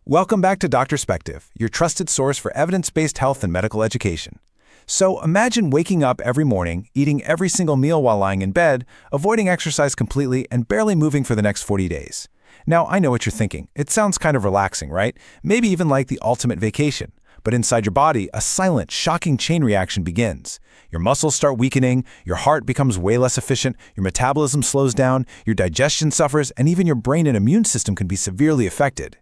Welcome back to Doctorspective, your trusted source for evidence-based health and medical education. So imagine waking up every morning, eating every single meal while lying in bed, avoiding exercise completely, and barely moving for the next 40 days. Now, I know what you're thinking. It sounds kind of relaxing, right? Maybe even like the ultimate vacation. But inside your body, a silent, shocking chain reaction begins. Your muscles start weakening, your heart becomes way less efficient, your metabolism slows down, your digestion suffers, and even your brain and immune system can be severely affected.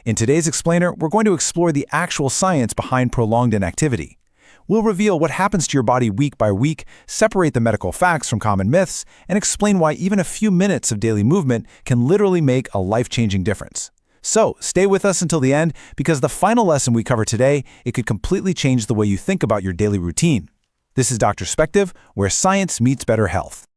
In today's explainer, we're going to explore the actual science behind prolonged inactivity. We'll reveal what happens to your body week by week, separate the medical facts from common myths, and explain why even a few minutes of daily movement can literally make a life-changing difference. So, stay with us until the end, because the final lesson we cover today, it could completely change the way you think about your daily routine. This is Doctorspective, where science meets better health.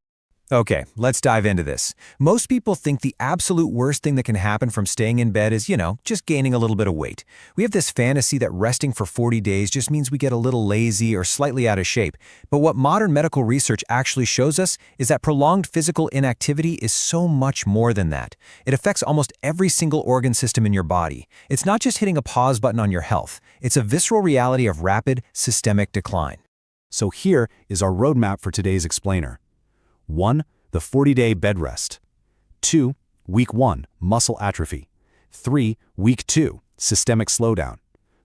Okay, let's dive into this. Most people think the absolute worst thing that can happen from staying in bed is, just gaining a little bit of weight. We have this fantasy that resting for 40 days just means we get a little lazy or slightly out of shape. But what modern medical research actually shows us is that prolonged physical inactivity is so much more than that. It affects almost every single organ system in your body. It's not just hitting a pause button on your health. It's a visceral reality of rapid, systemic decline. So here is our roadmap for today's explainer. 1. The 40-day bed rest. 2. Week 1, muscle atrophy. 3. Week 2, systemic slowdown.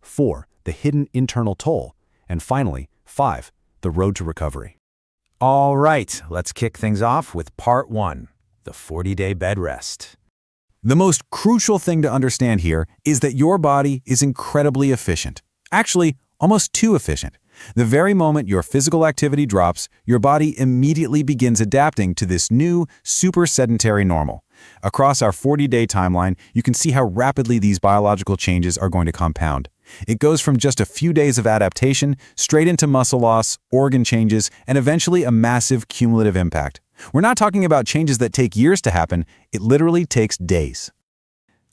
4. The hidden internal toll. And finally, 5. The road to recovery. All right, let's kick things off with part 1, the 40-day bed rest. The most crucial thing to understand here is that your body is incredibly efficient. Actually, almost too efficient. The very moment your physical activity drops, your body immediately begins adapting to this new, super sedentary normal. Across our 40-day timeline, you can see how rapidly these biological changes are going to compound. It goes from just a few days of adaptation straight into muscle loss, organ changes, and eventually a massive cumulative impact. We're not talking about changes that take years to happen. It literally takes days.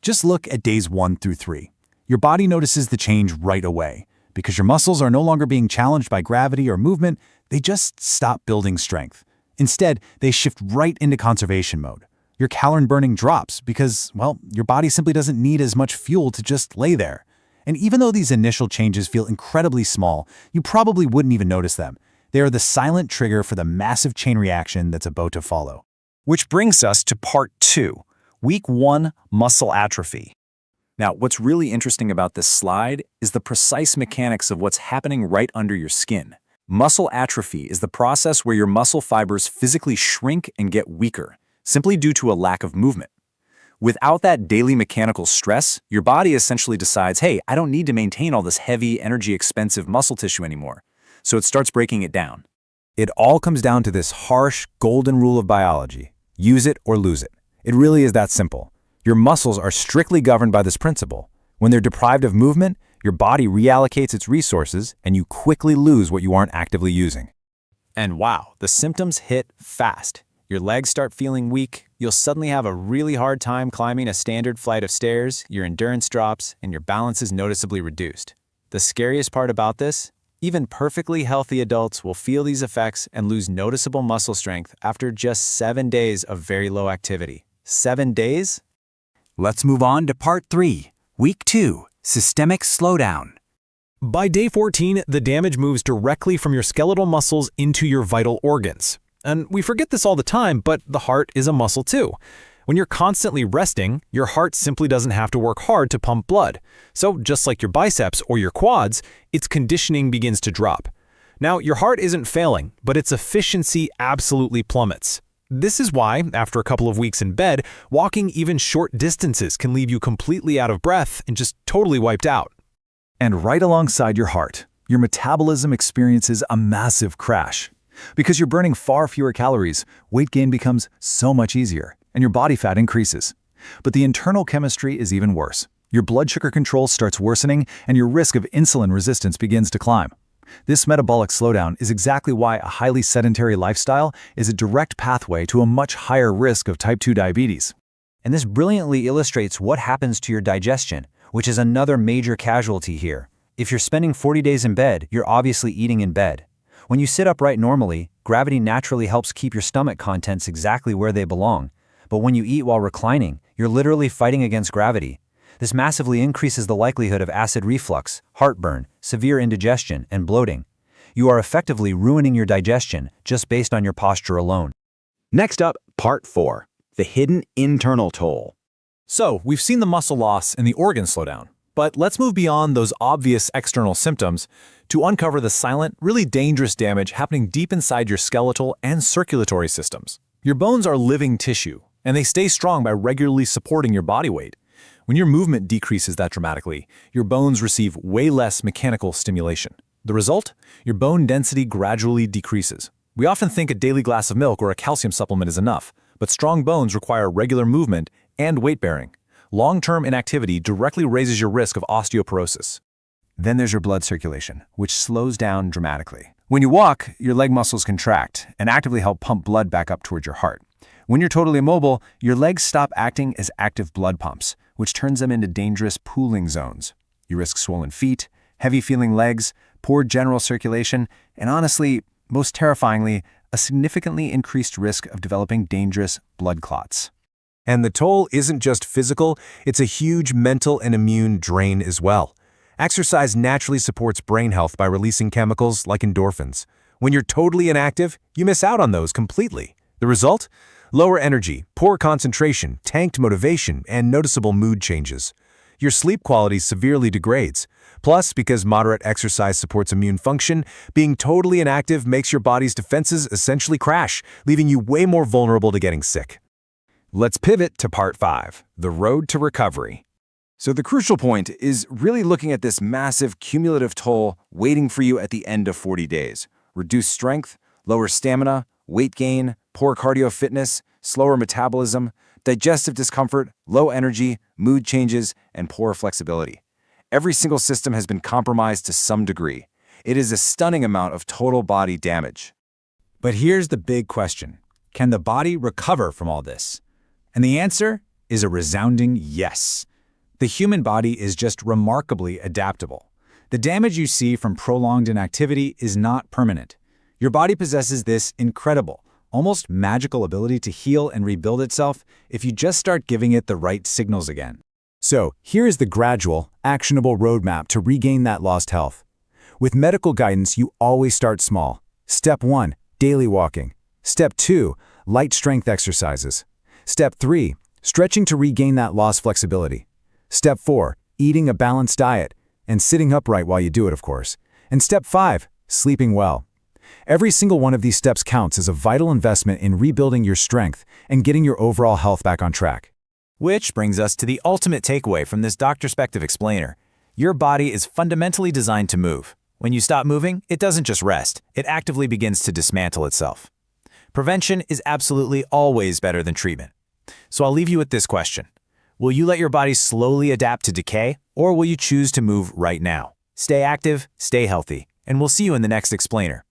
Just look at days 1 through 3. Your body notices the change right away. Because your muscles are no longer being challenged by gravity or movement, they just stop building strength. Instead, they shift right into conservation mode. Your calorie burning drops because, your body simply doesn't need as much fuel to just lay there. And even though these initial changes feel incredibly small, you probably wouldn't even notice them. They are the silent trigger for the massive chain reaction that's about to follow. Which brings us to part 2, week 1, muscle atrophy. Now, what's really interesting about this slide is the precise mechanics of what's happening right under your skin. Muscle atrophy is the process where your muscle fibers physically shrink and get weaker, simply due to a lack of movement. Without that daily mechanical stress, your body essentially decides, hey, I don't need to maintain all this heavy, energy-expensive muscle tissue anymore. So it starts breaking it down. It all comes down to this harsh, golden rule of biology. Use it or lose it. It really is that simple. Your muscles are strictly governed by this principle. When they're deprived of movement, your body reallocates its resources and you quickly lose what you aren't actively using. And wow, the symptoms hit fast. Your legs start feeling weak, you'll suddenly have a really hard time climbing a standard flight of stairs, your endurance drops, and your balance is noticeably reduced. The scariest part about this? Even perfectly healthy adults will feel these effects and lose noticeable muscle strength after just 7 days of very low activity. 7 days? Let's move on to part 3, week 2, systemic slowdown. By day 14, the damage moves directly from your skeletal muscles into your vital organs. And we forget this all the time, but the heart is a muscle too. When you're constantly resting, your heart simply doesn't have to work hard to pump blood. So just like your biceps or your quads, its conditioning begins to drop. Now, your heart isn't failing, but its efficiency absolutely plummets. This is why, after a couple of weeks in bed, walking even short distances can leave you completely out of breath and just totally wiped out. And right alongside your heart, your metabolism experiences a massive crash. Because you're burning far fewer calories, weight gain becomes so much easier, and your body fat increases. But the internal chemistry is even worse. Your blood sugar control starts worsening, and your risk of insulin resistance begins to climb. This metabolic slowdown is exactly why a highly sedentary lifestyle is a direct pathway to a much higher risk of type 2 diabetes. And this brilliantly illustrates what happens to your digestion, which is another major casualty here. If you're spending 40 days in bed, you're obviously eating in bed. When you sit upright normally, gravity naturally helps keep your stomach contents exactly where they belong. But when you eat while reclining, you're literally fighting against gravity. This massively increases the likelihood of acid reflux, heartburn, severe indigestion, and bloating. You are effectively ruining your digestion just based on your posture alone. Next up, Part 4, the hidden internal toll. So, we've seen the muscle loss and the organ slowdown. But let's move beyond those obvious external symptoms to uncover the silent, really dangerous damage happening deep inside your skeletal and circulatory systems. Your bones are living tissue, and they stay strong by regularly supporting your body weight. When your movement decreases that dramatically, your bones receive way less mechanical stimulation. The result? Your bone density gradually decreases. We often think a daily glass of milk or a calcium supplement is enough, but strong bones require regular movement and weight-bearing. Long-term inactivity directly raises your risk of osteoporosis. Then there's your blood circulation, which slows down dramatically. When you walk, your leg muscles contract and actively help pump blood back up towards your heart. When you're totally immobile, your legs stop acting as active blood pumps, which turns them into dangerous pooling zones. You risk swollen feet, heavy-feeling legs, poor general circulation, and honestly, most terrifyingly, a significantly increased risk of developing dangerous blood clots. And the toll isn't just physical, it's a huge mental and immune drain as well. Exercise naturally supports brain health by releasing chemicals like endorphins. When you're totally inactive, you miss out on those completely. The result? Lower energy, poor concentration, tanked motivation, and noticeable mood changes. Your sleep quality severely degrades. Plus, because moderate exercise supports immune function, being totally inactive makes your body's defenses essentially crash, leaving you way more vulnerable to getting sick. Let's pivot to Part 5, the road to recovery. So the crucial point is really looking at this massive cumulative toll waiting for you at the end of 40 days. Reduced strength, lower stamina, weight gain, poor cardio fitness, slower metabolism, digestive discomfort, low energy, mood changes, and poor flexibility. Every single system has been compromised to some degree. It is a stunning amount of total body damage. But here's the big question. Can the body recover from all this? And the answer is a resounding yes. The human body is just remarkably adaptable. The damage you see from prolonged inactivity is not permanent. Your body possesses this incredible, almost magical ability to heal and rebuild itself if you just start giving it the right signals again. So, here is the gradual, actionable roadmap to regain that lost health. With medical guidance, you always start small. Step 1, daily walking. Step 2, light strength exercises. Step 3, stretching to regain that lost flexibility. Step 4, eating a balanced diet, and sitting upright while you do it, of course. And Step 5, sleeping well. Every single one of these steps counts as a vital investment in rebuilding your strength and getting your overall health back on track. Which brings us to the ultimate takeaway from this Doctorspective explainer. Your body is fundamentally designed to move. When you stop moving, it doesn't just rest, it actively begins to dismantle itself. Prevention is absolutely always better than treatment. So I'll leave you with this question. Will you let your body slowly adapt to decay, or will you choose to move right now? Stay active, stay healthy, and we'll see you in the next explainer.